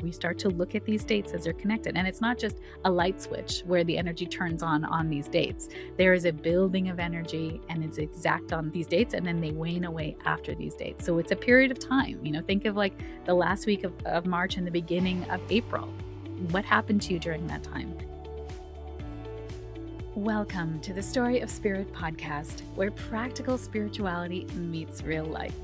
we start to look at these dates as they're connected. And it's not just a light switch where the energy turns on these dates. There is a building of energy, and it's exact on these dates, and then they wane away after these dates. So it's a period of time. Think of like the last week of March and the beginning of April. What happened to you during that time? Welcome to the Story of Spirit podcast, where practical spirituality meets real life.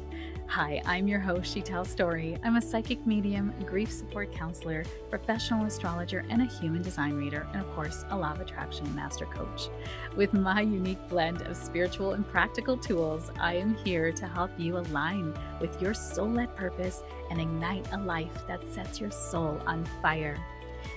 Hi, I'm your host, She Tells Story. I'm a psychic medium, grief support counselor, professional astrologer, and a human design reader, and of course, a law of attraction master coach. With my unique blend of spiritual and practical tools, I am here to help you align with your soul-led purpose and ignite a life that sets your soul on fire.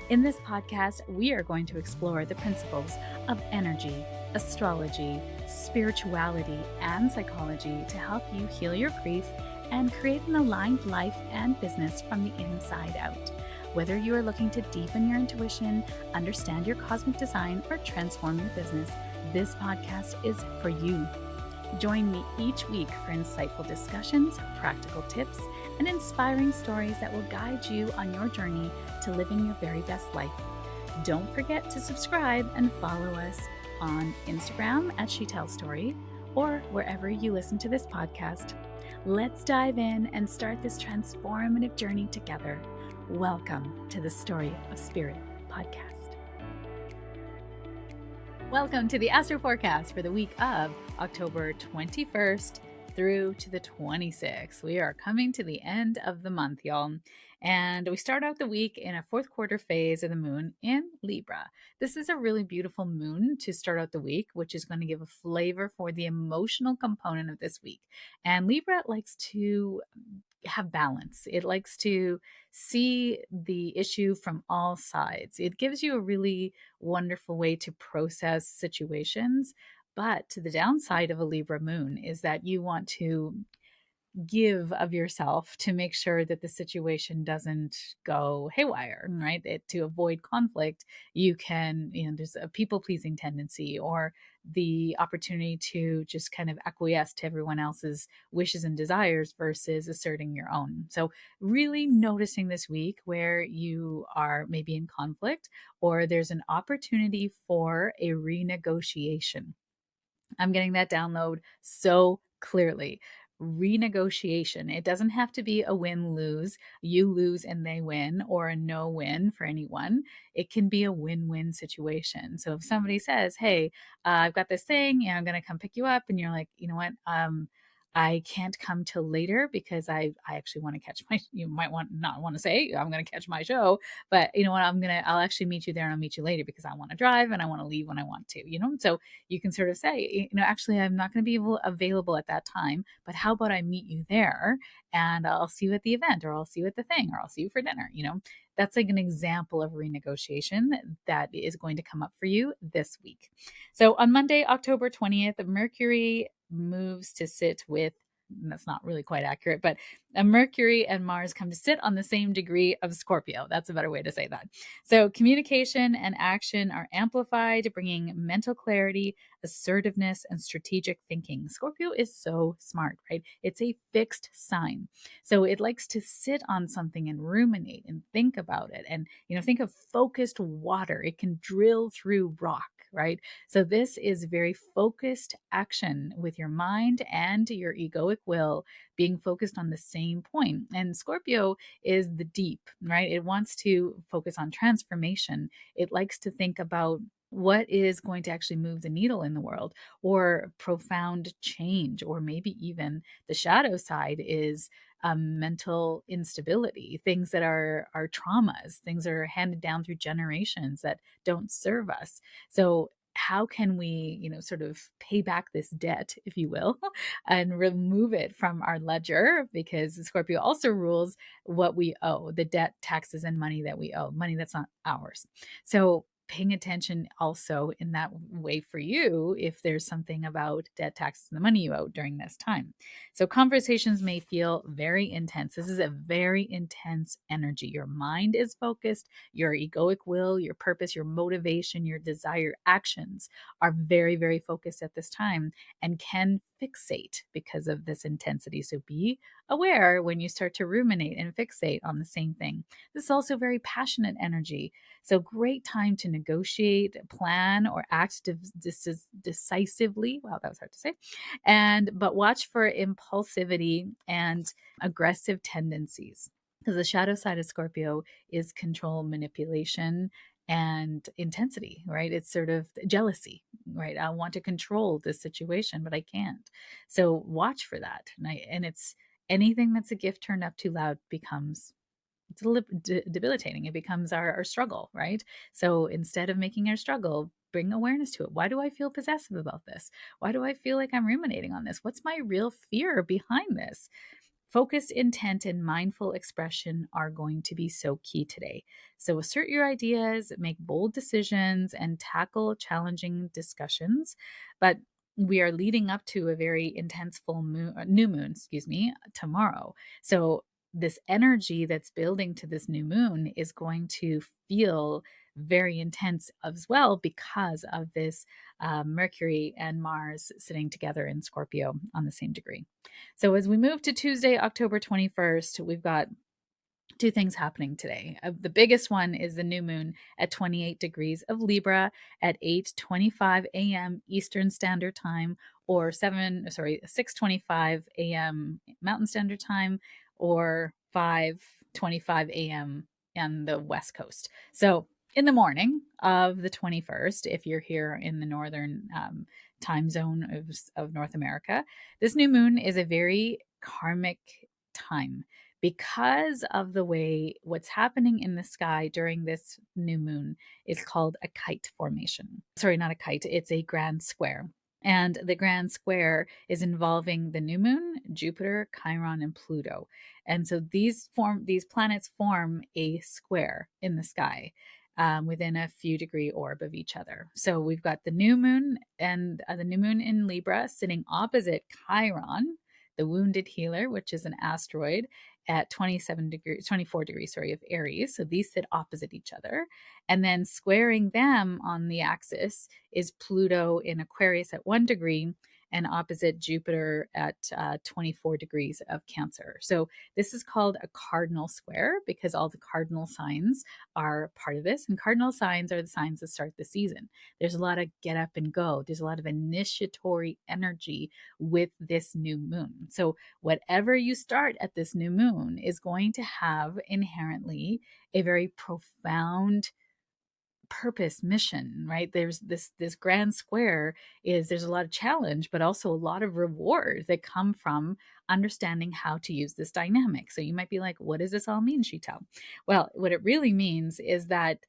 In this podcast, we are going to explore the principles of energy, astrology, spirituality, and psychology to help you heal your grief and create an aligned life and business from the inside out. Whether you are looking to deepen your intuition, understand your cosmic design, or transform your business, this podcast is for you. Join me each week for insightful discussions, practical tips, and inspiring stories that will guide you on your journey to living your very best life. Don't forget to subscribe and follow us on Instagram at She Tells Story or wherever you listen to this podcast. Let's dive in and start this transformative journey together. Welcome to the Story of Spirit podcast. Welcome to the Astro Forecast for the week of October 21st through to the 26th. We are coming to the end of the month, y'all. And we start out the week in a fourth quarter phase of the moon in Libra. This is a really beautiful moon to start out the week, which is going to give a flavor for the emotional component of this week. And Libra likes to have balance. It likes to see the issue from all sides. It gives you a really wonderful way to process situations. But the downside of a Libra moon is that you want to give of yourself to make sure that the situation doesn't go haywire, right? To avoid conflict, you can, there's a people pleasing tendency or the opportunity to just kind of acquiesce to everyone else's wishes and desires versus asserting your own. So really noticing this week where you are maybe in conflict or there's an opportunity for a renegotiation. I'm getting that download so clearly. Renegotiation. It doesn't have to be a win-lose, you lose and they win, or a no-win for anyone. It can be a win-win situation. So if somebody says, hey, I've got this thing and I'm going to come pick you up, and you're like, you know what, I can't come till later because I actually want to catch you might not want to say I'm going to catch my show, but you know what, I'll actually meet you there and I'll meet you later because I want to drive and I want to leave when I want to, so you can sort of say, actually, I'm not going to be available at that time, but how about I meet you there and I'll see you at the event, or I'll see you at the thing, or I'll see you for dinner, That's like an example of renegotiation that is going to come up for you this week. So on Monday, October 20th, Mercury moves to sit with, that's not really quite accurate, but Mercury and Mars come to sit on the same degree of Scorpio. That's a better way to say that. So communication and action are amplified, bringing mental clarity, assertiveness, and strategic thinking. Scorpio is so smart, right? It's a fixed sign. So it likes to sit on something and ruminate and think about it. And, think of focused water. It can drill through rock, right? So this is very focused action with your mind and your egoic will being focused on the same point. And Scorpio is the deep, right? It wants to focus on transformation. It likes to think about what is going to actually move the needle in the world, or profound change, or maybe even the shadow side is mental instability, things that are traumas, things that are handed down through generations that don't serve us. So how can we, sort of pay back this debt, if you will, and remove it from our ledger? Because Scorpio also rules what we owe, the debt, taxes, and money that we owe, money that's not ours. So paying attention also in that way for you if there's something about debt, taxes, and the money you owe during this time. So conversations may feel very intense. This is a very intense energy. Your mind is focused, your egoic will, your purpose, your motivation, your desire, actions are very, very focused at this time and can fixate because of this intensity. So be aware when you start to ruminate and fixate on the same thing. This is also very passionate energy. So great time to negotiate, plan, or act decisively. Wow, that was hard to say. But watch for impulsivity and aggressive tendencies. Because the shadow side of Scorpio is control, manipulation, and intensity, right? It's sort of jealousy, right? I want to control this situation, but I can't. So watch for that. And it's anything that's a gift turned up too loud becomes debilitating. It becomes our struggle, right? So instead of making our struggle, bring awareness to it. Why do I feel possessive about this? Why do I feel like I'm ruminating on this? What's my real fear behind this? Focused intent and mindful expression are going to be so key today. So assert your ideas, make bold decisions, and tackle challenging discussions. But we are leading up to a very intense new moon, tomorrow. So this energy that's building to this new moon is going to feel very intense as well because of this Mercury and Mars sitting together in Scorpio on the same degree. So as we move to Tuesday, October 21st, we've got two things happening today. The biggest one is the new moon at 28 degrees of Libra at 8:25 a.m. Eastern Standard Time, or 6:25 a.m. Mountain Standard Time, or 5:25 a.m. on the West Coast. So in the morning of the 21st, if you're here in the northern time zone of North America, this new moon is a very karmic time because of the way what's happening in the sky during this new moon is called a kite formation. Sorry, not a kite, it's a grand square. And the grand square is involving the new moon, Jupiter, Chiron, and Pluto. And so these planets form a square in the sky. Within a few degree orb of each other. So we've got the new moon and the new moon in Libra sitting opposite Chiron, the wounded healer, which is an asteroid at 24 degrees, of Aries. So these sit opposite each other. And then squaring them on the axis is Pluto in Aquarius at 1 degree and opposite Jupiter at 24 degrees of Cancer. So this is called a cardinal square because all the cardinal signs are part of this. And cardinal signs are the signs that start the season. There's a lot of get up and go. There's a lot of initiatory energy with this new moon. So whatever you start at this new moon is going to have inherently a very profound purpose, mission, right? There's this grand square there's a lot of challenge, but also a lot of reward that come from understanding how to use this dynamic. So you might be like, what does this all mean, Sheetal? Well, what it really means is that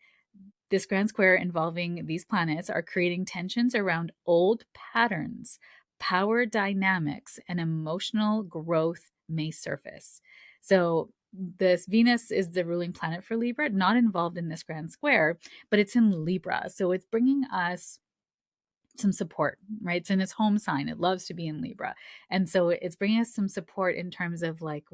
this grand square involving these planets are creating tensions around old patterns, power dynamics, and emotional growth may surface. So this Venus is the ruling planet for Libra, not involved in this grand square, but it's in Libra. So it's bringing us some support, right? It's in its home sign. It loves to be in Libra. And so it's bringing us some support in terms of like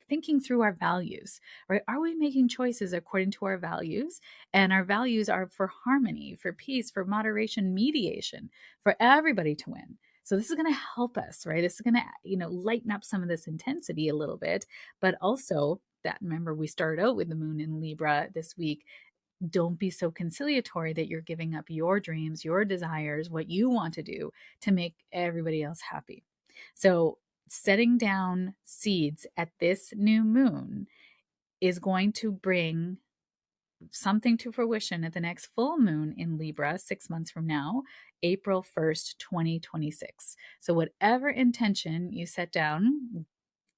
thinking through our values, right? Are we making choices according to our values? And our values are for harmony, for peace, for moderation, mediation, for everybody to win. So this is going to help us, right? This is going to, lighten up some of this intensity a little bit, but also that, remember, we started out with the moon in Libra this week. Don't be so conciliatory that you're giving up your dreams, your desires, what you want to do to make everybody else happy. So setting down seeds at this new moon is going to bring something to fruition at the next full moon in Libra 6 months from now, April 1st, 2026. So whatever intention you set down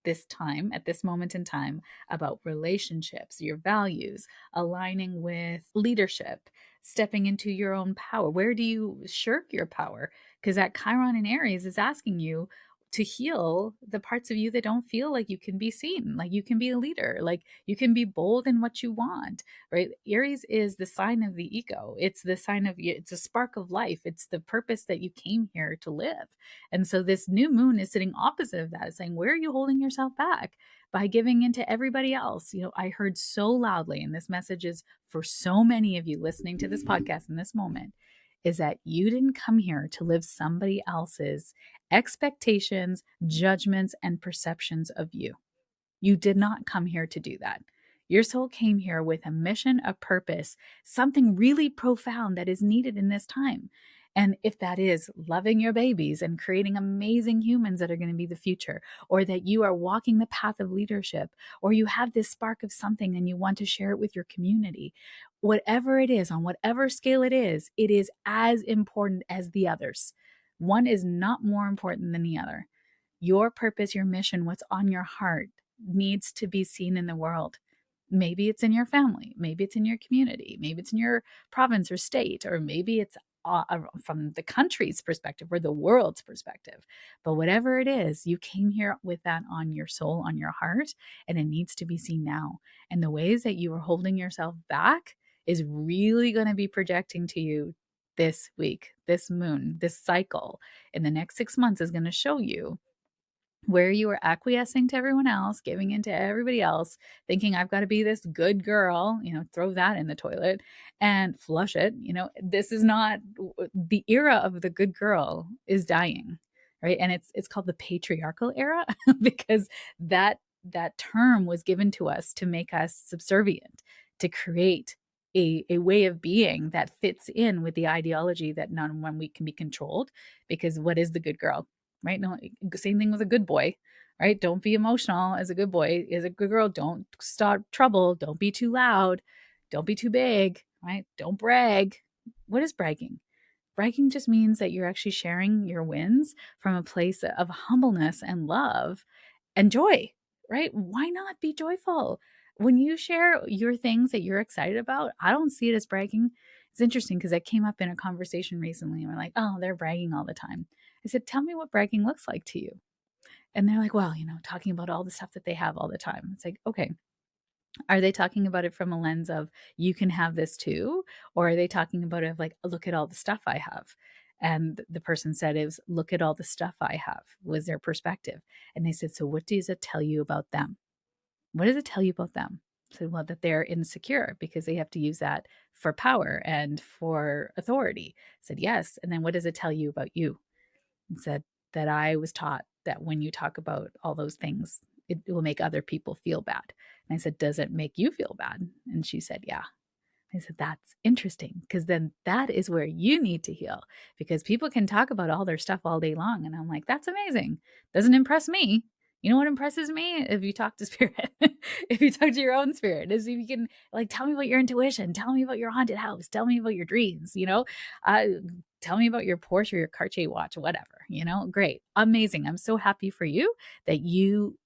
this time, at this moment in time, about relationships, your values, aligning with leadership, stepping into your own power. Where do you shirk your power? Because that Chiron in Aries is asking you to heal the parts of you that don't feel like you can be seen, like you can be a leader, like you can be bold in what you want, right? Aries is the sign of the ego. It's the sign of, it's a spark of life. It's the purpose that you came here to live. And so this new moon is sitting opposite of that, saying, where are you holding yourself back? By giving into everybody else. I heard so loudly, and this message is for so many of you listening to this podcast in this moment, is that you didn't come here to live somebody else's expectations, judgments, and perceptions of you. You did not come here to do that. Your soul came here with a mission, a purpose, something really profound that is needed in this time. And if that is loving your babies and creating amazing humans that are going to be the future, or that you are walking the path of leadership, or you have this spark of something and you want to share it with your community, whatever it is, on whatever scale it is as important as the others. One is not more important than the other. Your purpose, your mission, what's on your heart needs to be seen in the world. Maybe it's in your family, maybe it's in your community, maybe it's in your province or state, or maybe it's from the country's perspective or the world's perspective. But whatever it is, you came here with that on your soul, on your heart, and it needs to be seen now. And the ways that you are holding yourself back is really going to be projecting to you this week, this moon, this cycle in the next 6 months is going to show you where you are acquiescing to everyone else, giving in to everybody else, thinking I've got to be this good girl, throw that in the toilet and flush it. This is not the era of the good girl is dying, right? And it's called the patriarchal era because that term was given to us to make us subservient, to create a way of being that fits in with the ideology that none one we can be controlled. Because what is the good girl? Right? No, same thing with a good boy, right? Don't be emotional as a good boy. As a good girl, don't start trouble. Don't be too loud. Don't be too big, right? Don't brag. What is bragging? Bragging just means that you're actually sharing your wins from a place of humbleness and love and joy, right? Why not be joyful? When you share your things that you're excited about, I don't see it as bragging. It's interesting because I came up in a conversation recently and we're like, oh, they're bragging all the time. I said, tell me what bragging looks like to you. And they're like, well, talking about all the stuff that they have all the time. It's like, okay, are they talking about it from a lens of you can have this too? Or are they talking about it of like, look at all the stuff I have? And the person said, it was, look at all the stuff I have, was their perspective. And they said, so what does it tell you about them? What does it tell you about them? I said, well, that they're insecure because they have to use that for power and for authority. I said, yes. And then what does it tell you about you? And said that I was taught that when you talk about all those things, it will make other people feel bad. And I said, does it make you feel bad? And she said, yeah. I said, that's interesting because then that is where you need to heal because people can talk about all their stuff all day long. And I'm like, that's amazing. Doesn't impress me. You know what impresses me? If you talk to spirit, if you talk to your own spirit, is if you can like, tell me about your intuition, tell me about your haunted house, tell me about your dreams, uh, tell me about your Porsche or your Cartier watch, whatever, great. Amazing. I'm so happy for you that you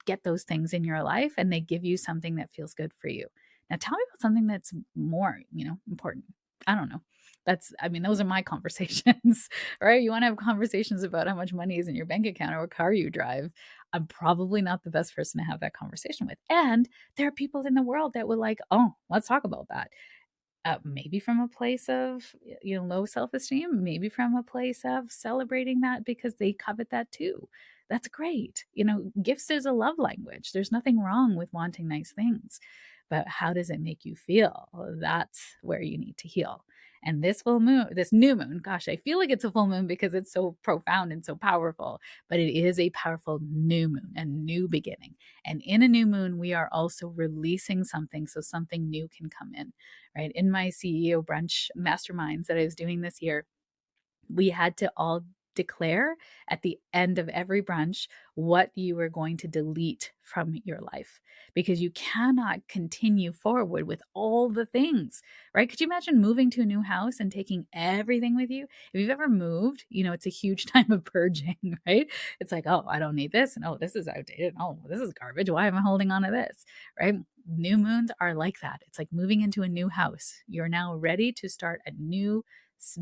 get those things in your life and they give you something that feels good for you. Now tell me about something that's more, important. I don't know. Those are my conversations, right? You want to have conversations about how much money is in your bank account or what car you drive. I'm probably not the best person to have that conversation with. And there are people in the world that would like, oh, let's talk about that. Maybe from a place of low self-esteem, maybe from a place of celebrating that because they covet that too. That's great. Gifts is a love language. There's nothing wrong with wanting nice things, but how does it make you feel? That's where you need to heal. And this new moon, gosh, I feel like it's a full moon because it's so profound and so powerful, but it is a powerful new moon, a new beginning. And in a new moon, we are also releasing something so something new can come in, right? In my CEO brunch masterminds that I was doing this year, we had to all declare at the end of every brunch what you were going to delete from your life because you cannot continue forward with all the things, right? Could you imagine moving to a new house and taking everything with you? If you've ever moved, it's a huge time of purging, right? It's like, oh, I don't need this. And oh, this is outdated. Oh, this is garbage. Why am I holding on to this, right? New moons are like that. It's like moving into a new house. You're now ready to start a new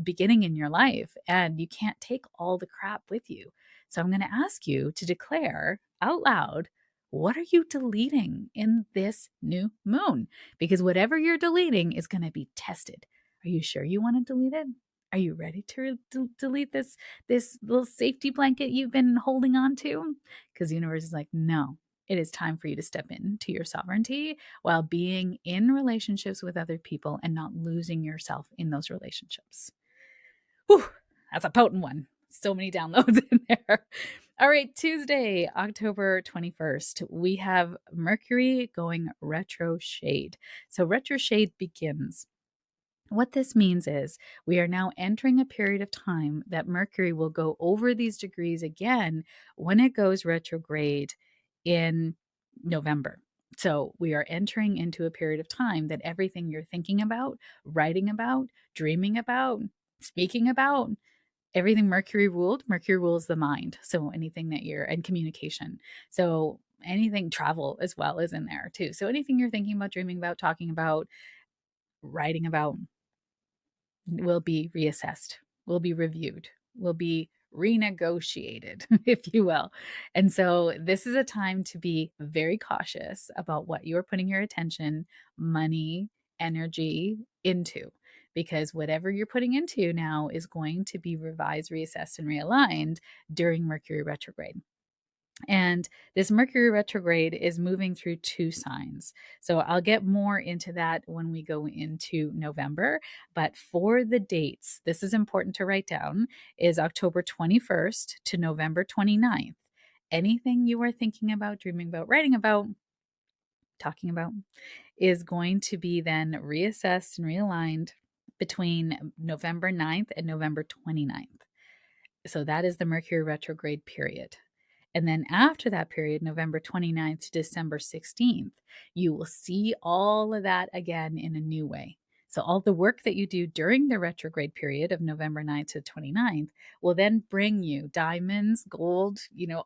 beginning in your life and you can't take all the crap with you. So I'm going to ask you to declare out loud, what are you deleting in this new moon? Because whatever you're deleting is going to be tested. Are you sure you want to delete it? Are you ready to delete this little safety blanket you've been holding on to? Because the universe is like, no, it is time for you to step into your sovereignty while being in relationships with other people and not losing yourself in those relationships. Whew, that's a potent one. So many downloads in there. All right, Tuesday, October 21st, we have Mercury going retrograde. So retrograde begins. What this means is we are now entering a period of time that Mercury will go over these degrees again when it goes retrograde in November. So we are entering into a period of time that everything you're thinking about, writing about, dreaming about, speaking about, everything Mercury rules the mind. So anything that you're, and communication. So anything, travel as well is in there too. So anything you're thinking about, dreaming about, talking about, writing about, will be reassessed, will be reviewed, will be renegotiated, if you will. And so this is a time to be very cautious about what you're putting your attention, money, energy into, because whatever you're putting into now is going to be revised, reassessed, and realigned during Mercury retrograde. And this Mercury retrograde is moving through two signs. So I'll get more into that when we go into November. But for the dates, this is important to write down, is October 21st to November 29th. Anything you are thinking about, dreaming about, writing about, talking about is going to be then reassessed and realigned between November 9th and November 29th. So that is the Mercury retrograde period. And then after that period, November 29th to December 16th, you will see all of that again in a new way. So all the work that you do during the retrograde period of November 9th to 29th will then bring you diamonds, gold,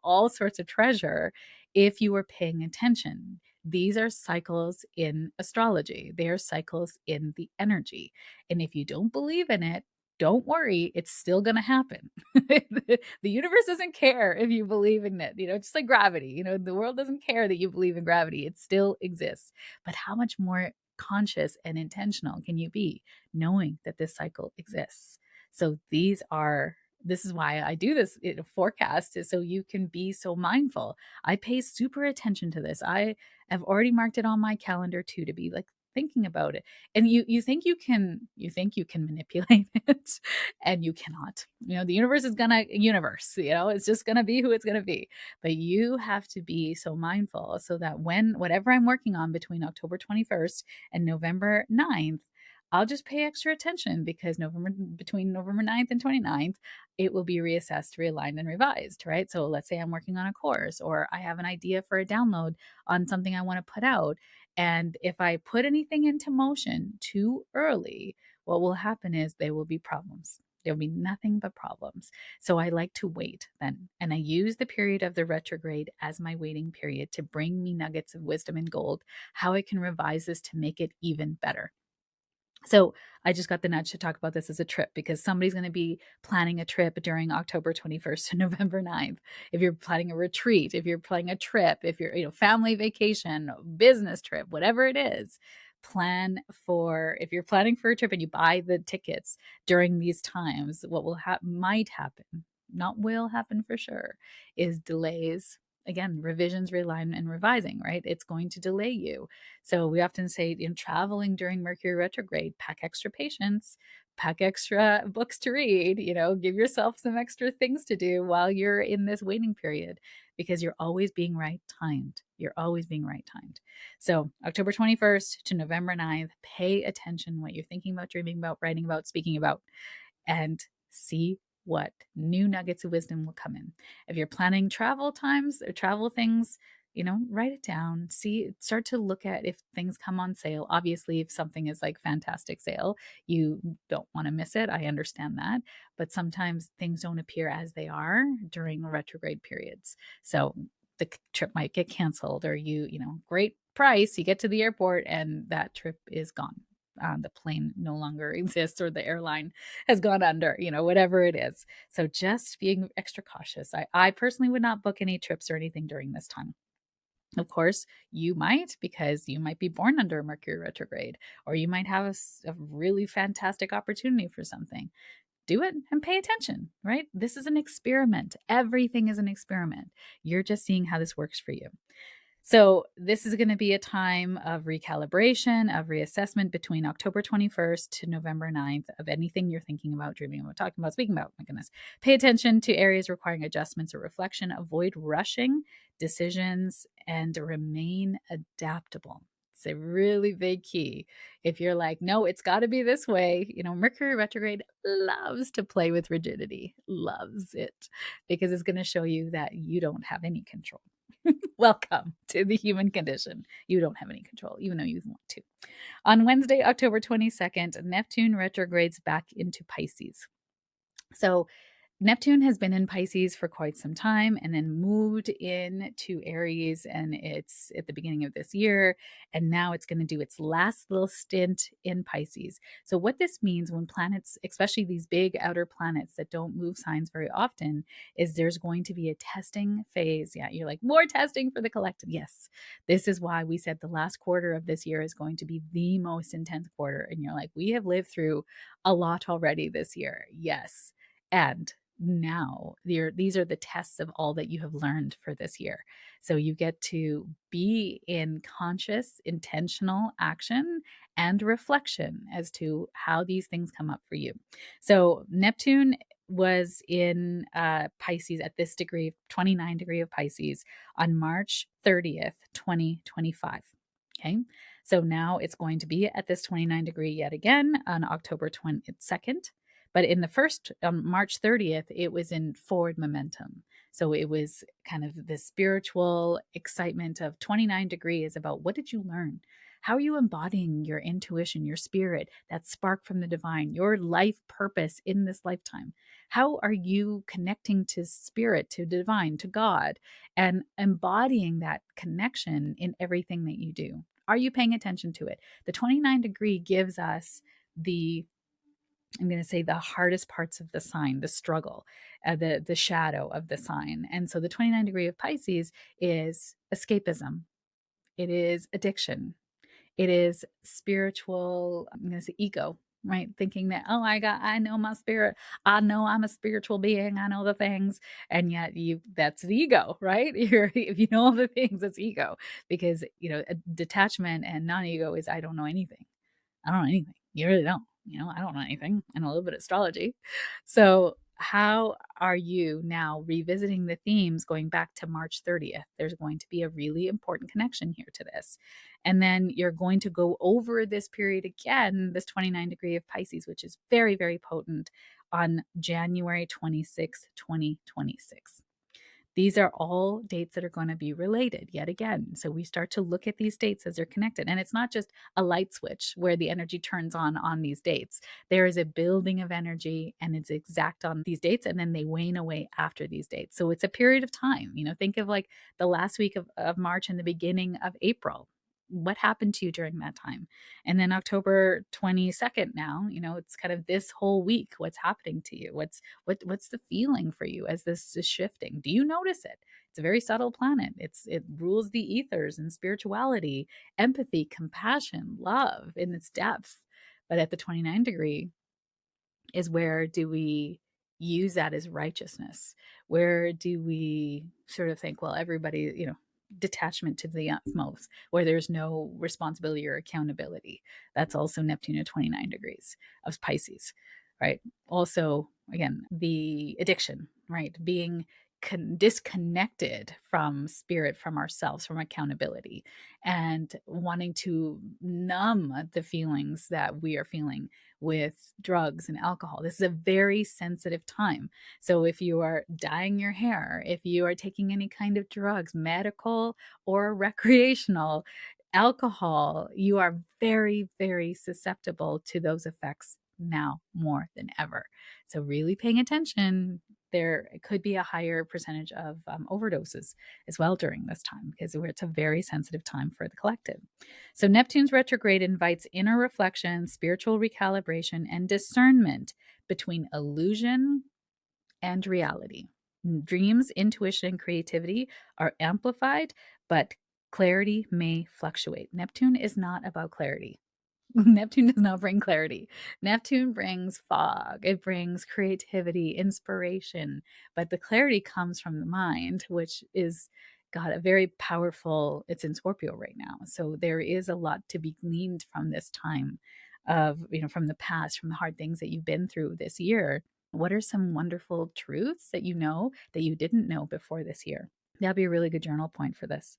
all sorts of treasure if you are paying attention. These are cycles in astrology. They are cycles in the energy. And if you don't believe in it, don't worry, it's still going to happen. The universe doesn't care if you believe in it, just like gravity, the world doesn't care that you believe in gravity. It still exists. But how much more conscious and intentional can you be knowing that this cycle exists? So this is why I do this forecast, is so you can be so mindful. I pay super attention to this. I have already marked it on my calendar too, to be like thinking about it. And you think you can manipulate it, and you cannot. The universe is gonna universe, it's just gonna be who it's gonna be. But you have to be so mindful so that when whatever I'm working on between October 21st and November 9th, I'll just pay extra attention, because between November 9th and 29th, it will be reassessed, realigned, and revised, right? So let's say I'm working on a course, or I have an idea for a download on something I want to put out. And if I put anything into motion too early, what will happen is there will be problems. There'll be nothing but problems. So I like to wait then. And I use the period of the retrograde as my waiting period to bring me nuggets of wisdom and gold, how I can revise this to make it even better. So I just got the nudge to talk about this as a trip, because somebody's going to be planning a trip during October 21st to November 9th. If you're planning a retreat, if you're planning a trip, if you're, family vacation, business trip, whatever it is, if you're planning for a trip and you buy the tickets during these times, what might happen, not will happen for sure, is delays. Again, revisions, realignment, and revising, right? It's going to delay you. So we often say, traveling during Mercury retrograde, pack extra patience, pack extra books to read, give yourself some extra things to do while you're in this waiting period, because you're always being right timed. You're always being right timed. So October 21st to November 9th, pay attention what you're thinking about, dreaming about, writing about, speaking about, and see what new nuggets of wisdom will come in. If you're planning travel times or travel things, write it down. Start to look at if things come on sale. Obviously, if something is like fantastic sale, you don't want to miss it. I understand that. But sometimes things don't appear as they are during retrograde periods. So the trip might get canceled, or great price, you get to the airport and that trip is gone. The plane no longer exists, or the airline has gone under, whatever it is. So just being extra cautious. I personally would not book any trips or anything during this time. Of course, you might, because you might be born under Mercury retrograde, or you might have a really fantastic opportunity for something. Do it and pay attention, right? This is an experiment. Everything is an experiment. You're just seeing how this works for you. So this is going to be a time of recalibration, of reassessment between October 21st to November 9th of anything you're thinking about, dreaming about, talking about, speaking about. My goodness. Pay attention to areas requiring adjustments or reflection. Avoid rushing decisions and remain adaptable. It's a really big key. If you're like, no, it's got to be this way, Mercury retrograde loves to play with rigidity, loves it, because it's going to show you that you don't have any control. Welcome to the human condition. You don't have any control, even though you want to. On Wednesday, October 22nd, Neptune retrogrades back into Pisces. So Neptune has been in Pisces for quite some time and then moved into Aries, and it's at the beginning of this year. And now it's going to do its last little stint in Pisces. So, what this means when planets, especially these big outer planets that don't move signs very often, is there's going to be a testing phase. Yeah, you're like, more testing for the collective. Yes, this is why we said the last quarter of this year is going to be the most intense quarter. And you're like, we have lived through a lot already this year. Yes. And now these are the tests of all that you have learned for this year. So you get to be in conscious, intentional action and reflection as to how these things come up for you. So Neptune was in Pisces at this degree, 29 degree of Pisces, on March 30th, 2025. Okay. So now it's going to be at this 29 degree yet again on October 22nd. But in the first, March 30th, it was in forward momentum. So it was kind of the spiritual excitement of 29 degrees about what did you learn? How are you embodying your intuition, your spirit, that spark from the divine, your life purpose in this lifetime? How are you connecting to spirit, to divine, to God, and embodying that connection in everything that you do? Are you paying attention to it? The 29 degree gives us I'm going to say the hardest parts of the sign, the struggle, the shadow of the sign. And so the 29 degree of Pisces is escapism. It is addiction. It is spiritual, I'm going to say ego, right? Thinking that, oh, I know my spirit. I know I'm a spiritual being. I know the things. And yet that's the ego, right? If you know all the things, it's ego, because, detachment and non-ego is, I don't know anything. I don't know anything. You really don't. I don't know anything. I know a little bit of astrology. So, how are you now revisiting the themes going back to March 30th? There's going to be a really important connection here to this. And then you're going to go over this period again, this 29 degree of Pisces, which is very, very potent, on January 26th, 2026. These are all dates that are going to be related yet again. So we start to look at these dates as they're connected. And it's not just a light switch where the energy turns on these dates. There is a building of energy and it's exact on these dates, and then they wane away after these dates. So it's a period of time. Think of like the last week of March and the beginning of April. What happened to you during that time? And then October 22nd now, it's kind of this whole week. What's happening to you? What's the feeling for you as this is shifting? Do you notice it? It's a very subtle planet. It rules the ethers and spirituality, empathy, compassion, love in its depth. But at the 29 degree is, where do we use that as righteousness? Where do we sort of think, well, everybody, detachment to the utmost, where there's no responsibility or accountability? That's also Neptune at 29 degrees of Pisces, right? Also, again, the addiction, right? Being disconnected from spirit, from ourselves, from accountability, and wanting to numb the feelings that we are feeling with drugs and alcohol. This is a very sensitive time. So if you are dyeing your hair, if you are taking any kind of drugs, medical or recreational, alcohol, you are very, very susceptible to those effects now more than ever. So really paying attention. There could be a higher percentage of overdoses as well during this time, because it's a very sensitive time for the collective. So Neptune's retrograde invites inner reflection, spiritual recalibration, and discernment between illusion and reality. Dreams, intuition, and creativity are amplified, but clarity may fluctuate. Neptune is not about clarity. Neptune does not bring clarity. Neptune brings fog. It brings creativity, inspiration, but the clarity comes from the mind, which is got a very powerful, it's in Scorpio right now. So there is a lot to be gleaned from this time of, from the past, from the hard things that you've been through this year. What are some wonderful truths that you know that you didn't know before this year? That'd be a really good journal point for this.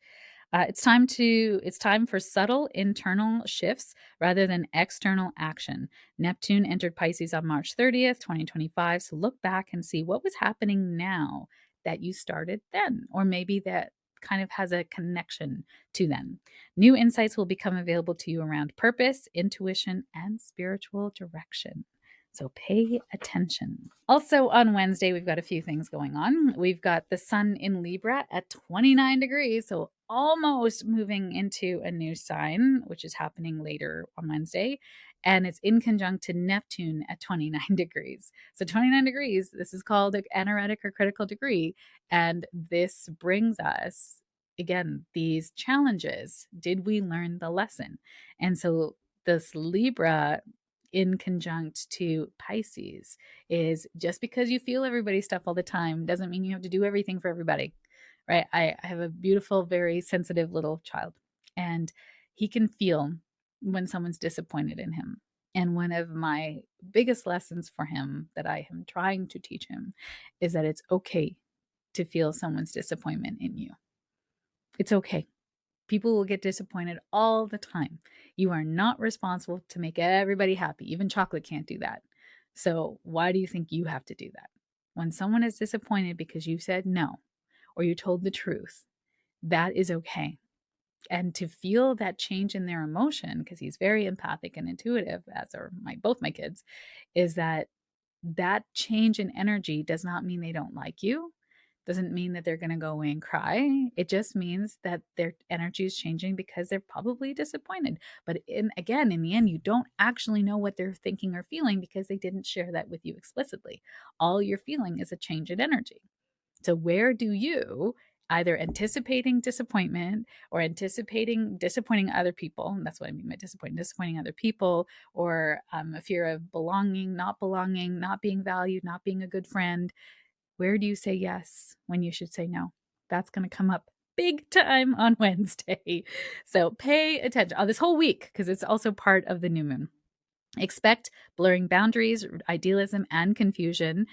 It's time for subtle internal shifts rather than external action. Neptune entered Pisces on March 30th, 2025. So look back and see what was happening now that you started then, or maybe that kind of has a connection to then. New insights will become available to you around purpose, intuition, and spiritual direction. So pay attention. Also on Wednesday, we've got a few things going on. We've got the sun in Libra at 29 degrees. So almost moving into a new sign, which is happening later on Wednesday. And it's in conjunct to Neptune at 29 degrees. So 29 degrees, this is called an anaretic or critical degree. And this brings us, again, these challenges. Did we learn the lesson? And so this Libra in conjunct to Pisces is just because you feel everybody's stuff all the time doesn't mean you have to do everything for everybody, right? I have a beautiful, very sensitive little child, and he can feel when someone's disappointed in him. And one of my biggest lessons for him that I am trying to teach him is that it's okay to feel someone's disappointment in you. It's okay. People will get disappointed all the time. You are not responsible to make everybody happy. Even chocolate can't do that. So, why do you think you have to do that? When someone is disappointed because you said no or you told the truth, that is okay. And to feel that change in their emotion, because he's very empathic and intuitive, as are both my kids, is that change in energy does not mean they don't like you, doesn't mean that they're going to go away and cry. It just means that their energy is changing because they're probably disappointed. But in the end, you don't actually know what they're thinking or feeling because they didn't share that with you explicitly. All you're feeling is a change in energy. So where do you, either anticipating disappointment or anticipating disappointing other people, and that's what I mean by disappointing other people, or a fear of belonging, not being valued, not being a good friend, where do you say yes when you should say no? That's going to come up big time on Wednesday. So pay attention this whole week because it's also part of the new moon. Expect blurring boundaries, idealism, and confusion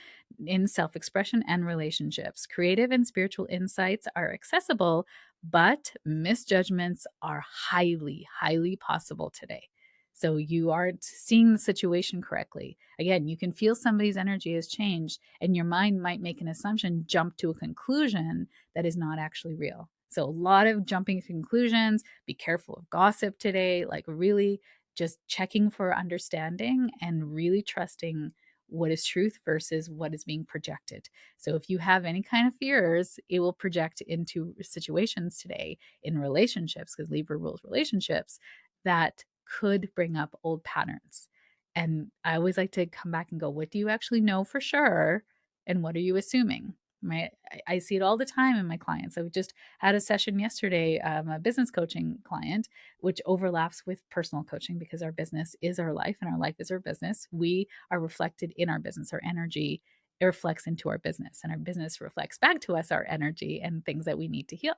in self expression and relationships. Creative and spiritual insights are accessible, but misjudgments are highly, highly possible today. So you aren't seeing the situation correctly. Again, you can feel somebody's energy has changed, and your mind might make an assumption, jump to a conclusion that is not actually real. So, a lot of jumping to conclusions. Be careful of gossip today. Like, really just checking for understanding and really trusting what is truth versus what is being projected. So if you have any kind of fears, it will project into situations today in relationships, because Libra rules relationships, that could bring up old patterns. And I always like to come back and go, what do you actually know for sure? And what are you assuming? Right? I see it all the time in my clients. I just had a session yesterday, a business coaching client, which overlaps with personal coaching because our business is our life and our life is our business. We are reflected in our business. Our energy reflects into our business, and our business reflects back to us our energy and things that we need to heal.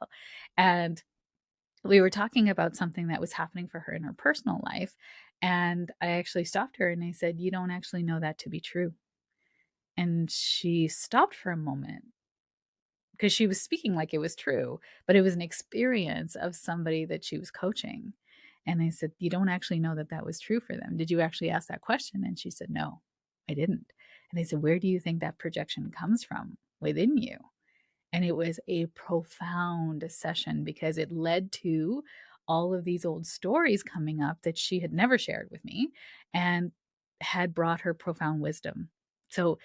And we were talking about something that was happening for her in her personal life. And I actually stopped her and I said, "You don't actually know that to be true." And she stopped for a moment because she was speaking like it was true, but it was an experience of somebody that she was coaching. And I said, "You don't actually know that that was true for them. Did you actually ask that question?" And she said, "No, I didn't." And I said, "Where do you think that projection comes from within you?" And it was a profound session because it led to all of these old stories coming up that she had never shared with me and had brought her profound wisdom. So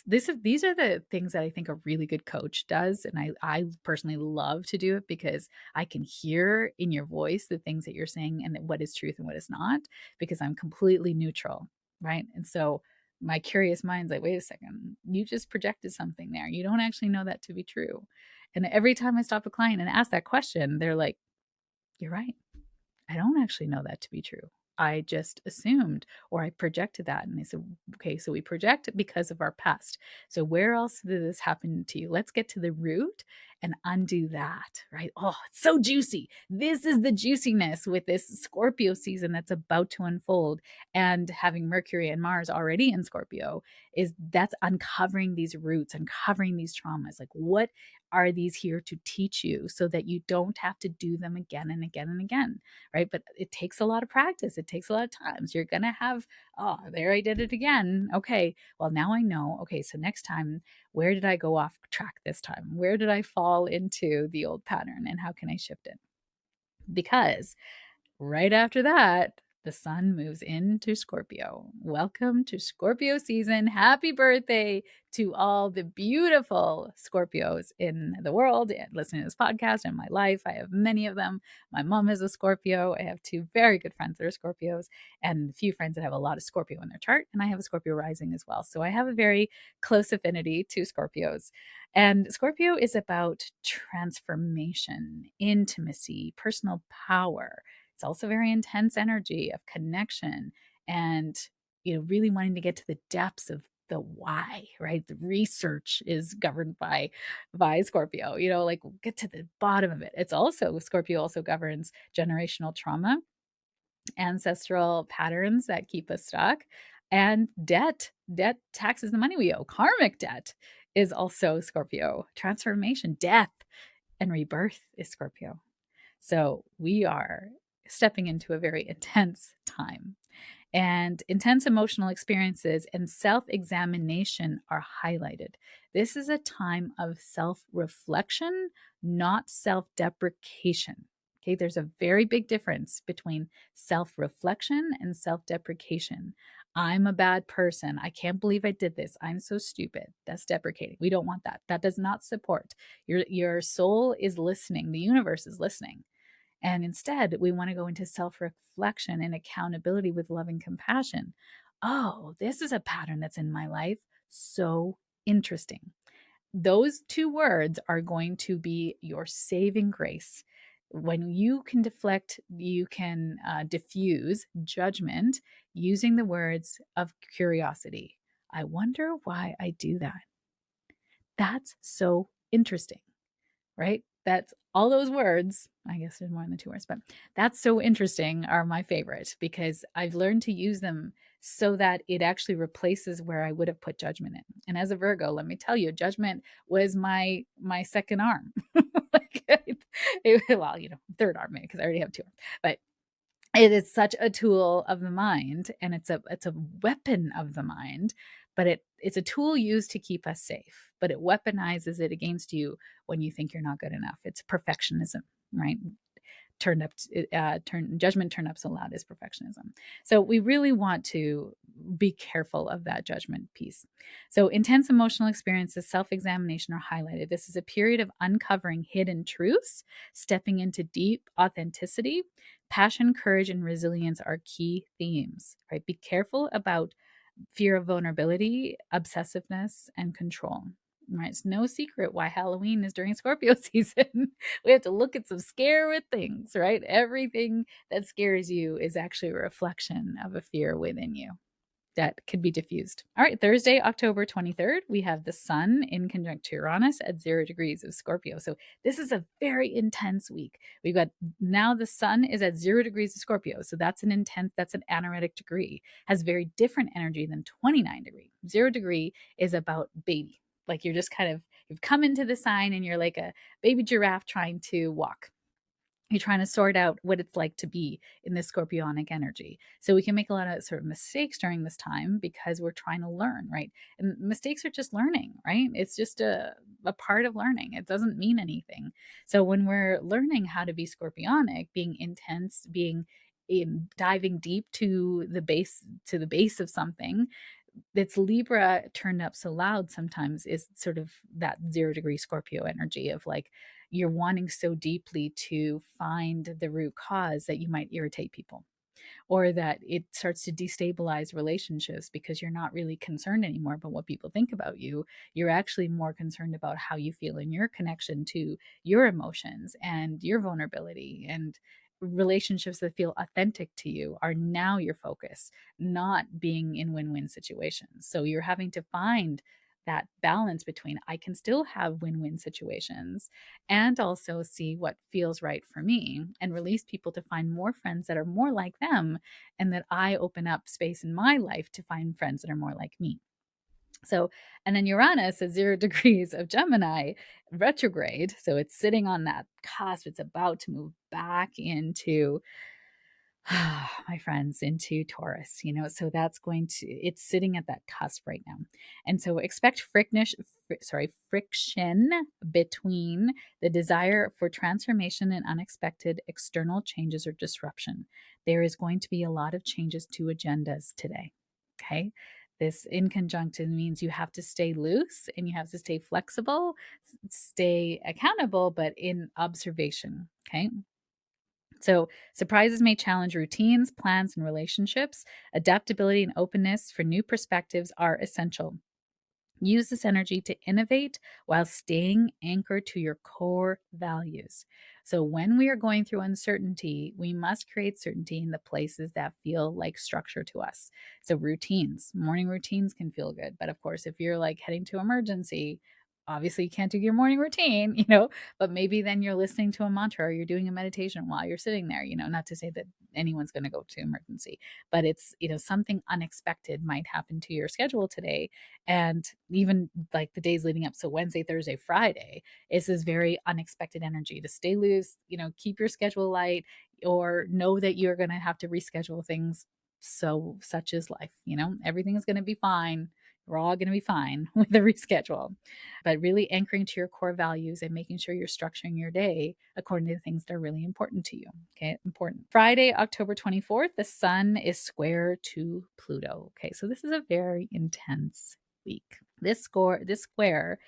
these are the things that I think a really good coach does. And I personally love to do it because I can hear in your voice the things that you're saying and what is truth and what is not, because I'm completely neutral. Right. And so my curious mind's like, wait a second, you just projected something there. You don't actually know that to be true. And every time I stop a client and ask that question, they're like, "You're right. I don't actually know that to be true. I just assumed or I projected that." And they said, "Okay, so we project because of our past. So where else did this happen to you? Let's get to the root and undo that, right? Oh, it's so juicy. This is the juiciness with this Scorpio season that's about to unfold. And having Mercury and Mars already in Scorpio is that's uncovering these roots, uncovering these traumas. Like, what are these here to teach you so that you don't have to do them again and again and again, right? But it takes a lot of practice. It takes a lot of times. You're going to have, oh, there I did it again. Okay, well, now I know. Okay, so next time, where did I go off track this time? Where did I fall into the old pattern and how can I shift it? Because right after that, the sun moves into Scorpio. Welcome to Scorpio season. Happy birthday to all the beautiful Scorpios in the world and listening to this podcast and my life. I have many of them. My mom is a Scorpio. I have two very good friends that are Scorpios and a few friends that have a lot of Scorpio in their chart. And I have a Scorpio rising as well. So I have a very close affinity to Scorpios. And Scorpio is about transformation, intimacy, personal power. It's also very intense energy of connection and, really wanting to get to the depths of the why, right? The research is governed by Scorpio, like get to the bottom of it. It's also Scorpio also governs generational trauma, ancestral patterns that keep us stuck, and debt. Debt taxes the money we owe. Karmic debt is also Scorpio. Transformation, death, and rebirth is Scorpio. So we are stepping into a very intense time. And intense emotional experiences and self examination are highlighted. This is a time of self reflection, not self deprecation. Okay, there's a very big difference between self reflection and self deprecation. I'm a bad person. I can't believe I did this. I'm so stupid. That's deprecating. We don't want that. That does not support. Your soul is listening. The universe is listening. And instead, we want to go into self reflection and accountability with loving compassion. Oh, this is a pattern that's in my life. So interesting. Those two words are going to be your saving grace. When you can deflect, you can diffuse judgment using the words of curiosity. I wonder why I do that. That's so interesting, right? That's all those words. I guess there's more than the two words, but that's so interesting are my favorite because I've learned to use them so that it actually replaces where I would have put judgment in. And as a Virgo, let me tell you, judgment was my second arm. Well, third arm maybe because I already have two arms. But it is such a tool of the mind and it's a weapon of the mind, but it's a tool used to keep us safe, but it weaponizes it against you when you think you're not good enough. It's perfectionism, right? Judgment turned up so loud is perfectionism. So we really want to be careful of that judgment piece. So intense emotional experiences, self-examination are highlighted. This is a period of uncovering hidden truths, stepping into deep authenticity. Passion, courage, and resilience are key themes, right? Be careful about fear of vulnerability, obsessiveness, and control. Right? It's no secret why Halloween is during Scorpio season. We have to look at some scary things, right? Everything that scares you is actually a reflection of a fear within you that could be diffused. All right, Thursday, October 23rd, we have the sun in conjunct Uranus at 0 degrees of Scorpio. So this is a very intense week. We've got now the sun is at 0 degrees of Scorpio. So that's an analytic degree, has very different energy than 29 degree. 0 degree is about baby. Like you've come into the sign and you're like a baby giraffe trying to walk. You're trying to sort out what it's like to be in this scorpionic energy. So we can make a lot of sort of mistakes during this time because we're trying to learn, right? And mistakes are just learning, right? It's just a part of learning. It doesn't mean anything. So when we're learning how to be scorpionic, being intense, being diving deep to the base of something, it's Libra turned up so loud sometimes is sort of that 0 degree Scorpio energy of like you're wanting so deeply to find the root cause that you might irritate people or that it starts to destabilize relationships because you're not really concerned anymore about what people think about you. You're actually more concerned about how you feel in your connection to your emotions and your vulnerability, and relationships that feel authentic to you are now your focus, not being in win-win situations. So you're having to find that balance between I can still have win-win situations and also see what feels right for me and release people to find more friends that are more like them, and that I open up space in my life to find friends that are more like me. So, and then Uranus is 0 degrees of Gemini retrograde. So it's sitting on that cusp. It's about to move back into, my friends, into Taurus, so that's it's sitting at that cusp right now. And so expect friction between the desire for transformation and unexpected external changes or disruption. There is going to be a lot of changes to agendas today. Okay. This in conjunction means you have to stay loose and you have to stay flexible, stay accountable, but in observation. Okay. So, surprises may challenge routines, plans, and relationships. Adaptability and openness for new perspectives are essential. Use this energy to innovate while staying anchored to your core values. So, when we are going through uncertainty, we must create certainty in the places that feel like structure to us. So, routines, morning routines can feel good. But of course, if you're like heading to emergency, obviously you can't do your morning routine, but maybe then you're listening to a mantra or you're doing a meditation while you're sitting there, not to say that anyone's going to go to emergency, but it's, something unexpected might happen to your schedule today. And even like the days leading up, so Wednesday, Thursday, Friday, is this very unexpected energy to stay loose, keep your schedule light, or know that you're going to have to reschedule things. So such is life, everything is going to be fine. We're all going to be fine with the reschedule, but really anchoring to your core values and making sure you're structuring your day according to the things that are really important to you. Okay, important. Friday, October 24th, the sun is square to Pluto. Okay, so this is a very intense week. This square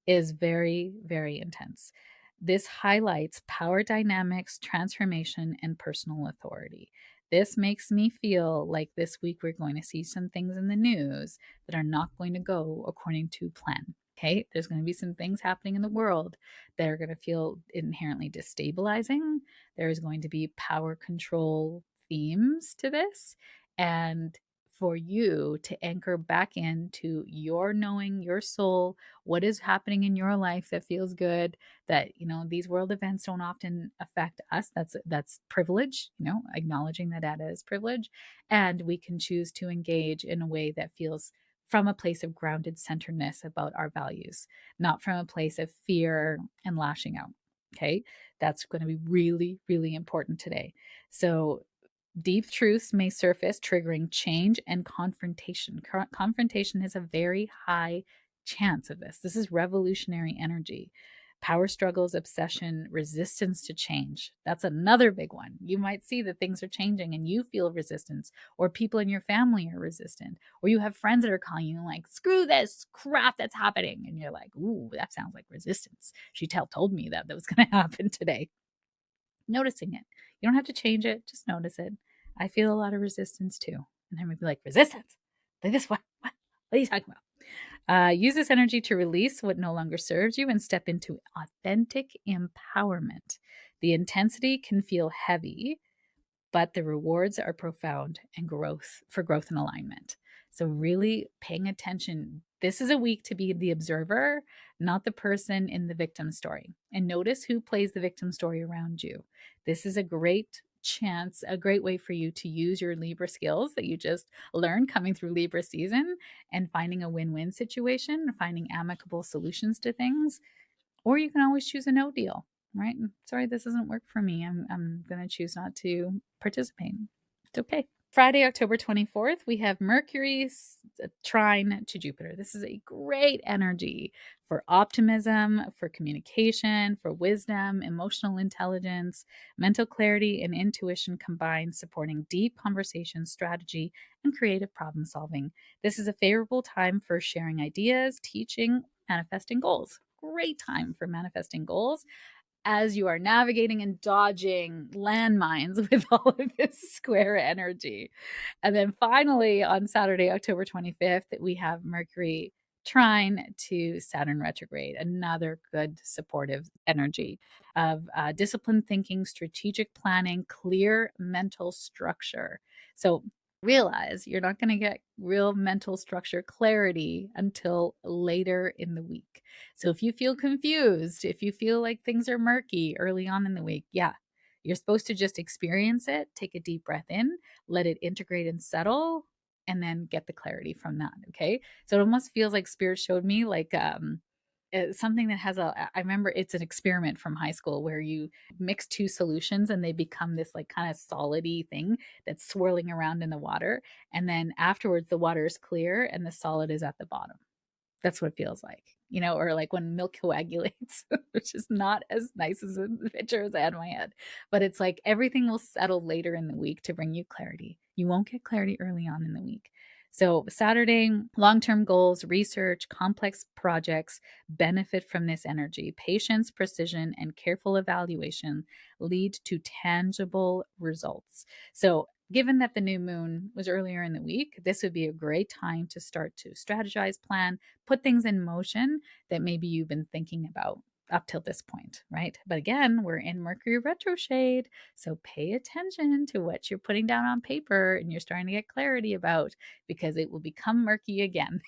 is very, very intense. This highlights power dynamics, transformation, and personal authority. This makes me feel like this week we're going to see some things in the news that are not going to go according to plan. Okay, there's going to be some things happening in the world that are going to feel inherently destabilizing. There is going to be power control themes to this. And for you to anchor back into your knowing, your soul, what is happening in your life that feels good, that these world events don't often affect us. That's privilege, acknowledging that is privilege, and we can choose to engage in a way that feels from a place of grounded centeredness about our values, not from a place of fear and lashing out. Okay, that's going to be really, really important today. So deep truths may surface, triggering change and confrontation. Confrontation has a very high chance of this. This is revolutionary energy. Power struggles, obsession, resistance to change. That's another big one. You might see that things are changing and you feel resistance, or people in your family are resistant, or you have friends that are calling you like, screw this crap that's happening. And you're like, ooh, that sounds like resistance. She told me that was going to happen today. Noticing it. You don't have to change it, just notice it. I feel a lot of resistance too. And then we'd be like, resistance? Like this? What? What are you talking about? Use this energy to release what no longer serves you and step into authentic empowerment. The intensity can feel heavy, but the rewards are profound and growth and alignment. So really paying attention. This is a week to be the observer, not the person in the victim story. And notice who plays the victim story around you. This is a great chance, a great way for you to use your Libra skills that you just learned coming through Libra season and finding a win-win situation, finding amicable solutions to things. Or you can always choose a no deal, right? Sorry, this doesn't work for me. I'm going to choose not to participate. It's okay. Friday, October 24th, we have Mercury's trine to Jupiter. This is a great energy for optimism, for communication, for wisdom, emotional intelligence, mental clarity, and intuition combined, supporting deep conversation, strategy, and creative problem solving. This is a favorable time for sharing ideas, teaching, manifesting goals. Great time for manifesting goals as you are navigating and dodging landmines with all of this square energy. And then finally, on Saturday, October 25th, we have Mercury trine to Saturn retrograde, another good supportive energy of disciplined thinking, strategic planning, clear mental structure. So realize you're not going to get real mental structure clarity until later in the week. So if you feel confused, if you feel like things are murky early on in the week, yeah, you're supposed to just experience it, take a deep breath in, let it integrate and settle, and then get the clarity from that. Okay. So it almost feels like Spirit showed me like, something that has I remember it's an experiment from high school where you mix two solutions and they become this like kind of solidy thing that's swirling around in the water. And then afterwards, the water is clear and the solid is at the bottom. That's what it feels like, or like when milk coagulates, which is not as nice as the picture as I had in my head. But it's like everything will settle later in the week to bring you clarity. You won't get clarity early on in the week. So, Saturday, long term goals, research, complex projects benefit from this energy. Patience, precision, and careful evaluation lead to tangible results. So, given that the new moon was earlier in the week, this would be a great time to start to strategize, plan, put things in motion that maybe you've been thinking about up till this point, right? But again, we're in Mercury retrograde, so pay attention to what you're putting down on paper and you're starting to get clarity about, because it will become murky again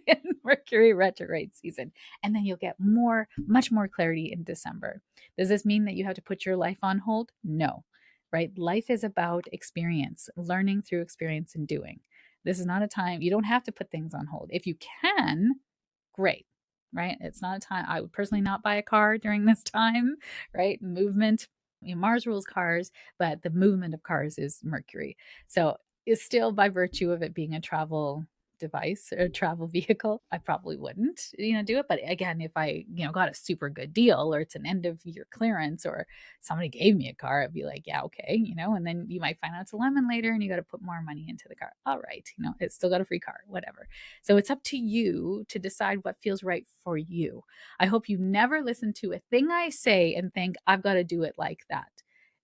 in Mercury retrograde season. And then you'll get much more clarity in December. Does this mean that you have to put your life on hold? No, right? Life is about experience, learning through experience and doing. This is not a time, you don't have to put things on hold. If you can, great, right? It's not a time, I would personally not buy a car during this time, right? Movement, Mars rules cars, but the movement of cars is Mercury. So it's still by virtue of it being a travel device or travel vehicle, I probably wouldn't, do it. But again, if I, got a super good deal or it's an end of year clearance or somebody gave me a car, I'd be like, yeah, okay, and then you might find out it's a lemon later and you got to put more money into the car. All right, it's still got a free car, whatever. So it's up to you to decide what feels right for you. I hope you never listen to a thing I say and think I've got to do it like that.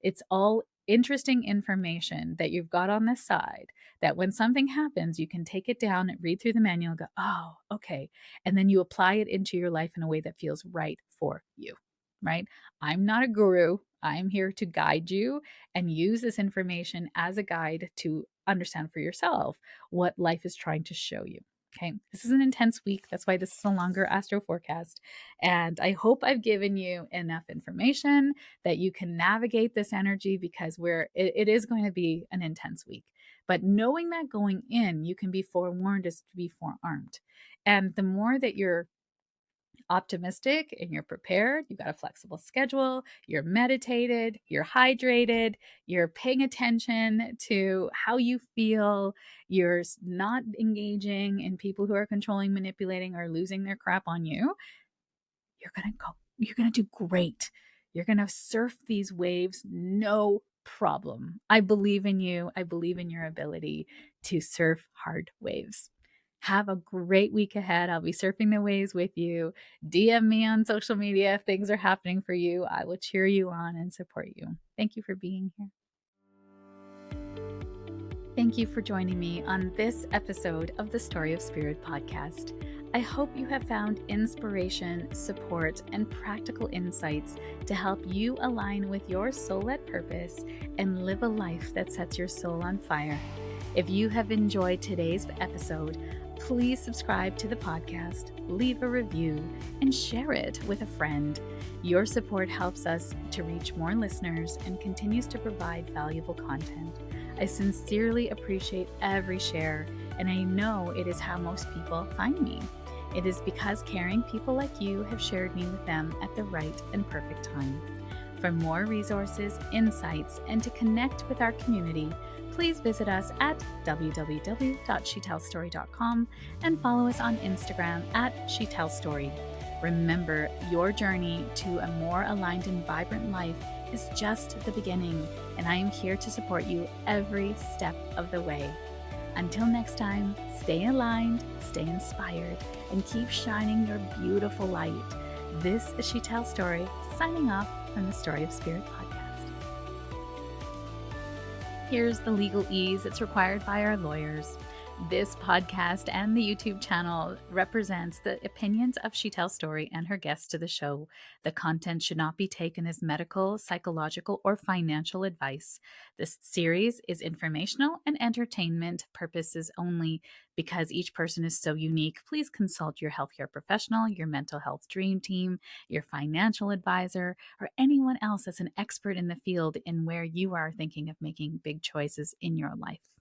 It's all interesting information that you've got on this side that when something happens, you can take it down and read through the manual and go, oh, okay. And then you apply it into your life in a way that feels right for you, right? I'm not a guru. I'm here to guide you and use this information as a guide to understand for yourself what life is trying to show you. Okay, this is an intense week. That's why this is a longer Astro Forecast. And I hope I've given you enough information that you can navigate this energy, because it is going to be an intense week. But knowing that going in, you can be forewarned is to be forearmed. And the more that you're optimistic and you're prepared, you've got a flexible schedule, you're meditated, you're hydrated, you're paying attention to how you feel, you're not engaging in people who are controlling, manipulating, or losing their crap on you, you're going to do great. You're going to surf these waves, no problem. I believe in you. I believe in your ability to surf hard waves. Have a great week ahead. I'll be surfing the waves with you. DM me on social media if things are happening for you. I will cheer you on and support you. Thank you for being here. Thank you for joining me on this episode of the Story of Spirit podcast. I hope you have found inspiration, support, and practical insights to help you align with your soul-led purpose and live a life that sets your soul on fire. If you have enjoyed today's episode, please subscribe to the podcast, leave a review, and share it with a friend. Your support helps us to reach more listeners and continues to provide valuable content. I sincerely appreciate every share, and I know it is how most people find me. It is because caring people like you have shared me with them at the right and perfect time. For more resources, insights, and to connect with our community, please visit us at www.shetellstory.com and follow us on Instagram at shetellstory. Remember, your journey to a more aligned and vibrant life is just the beginning, and I am here to support you every step of the way. Until next time, stay aligned, stay inspired, and keep shining your beautiful light. This is Shetell Story, signing off from the Story of Spirit podcast. Here's the legalese that's required by our lawyers. This podcast and the YouTube channel represents the opinions of She Tells Story and her guests to the show. The content should not be taken as medical, psychological, or financial advice. This series is informational and entertainment purposes only. Because each person is so unique, please consult your healthcare professional, your mental health dream team, your financial advisor, or anyone else that's an expert in the field in where you are thinking of making big choices in your life.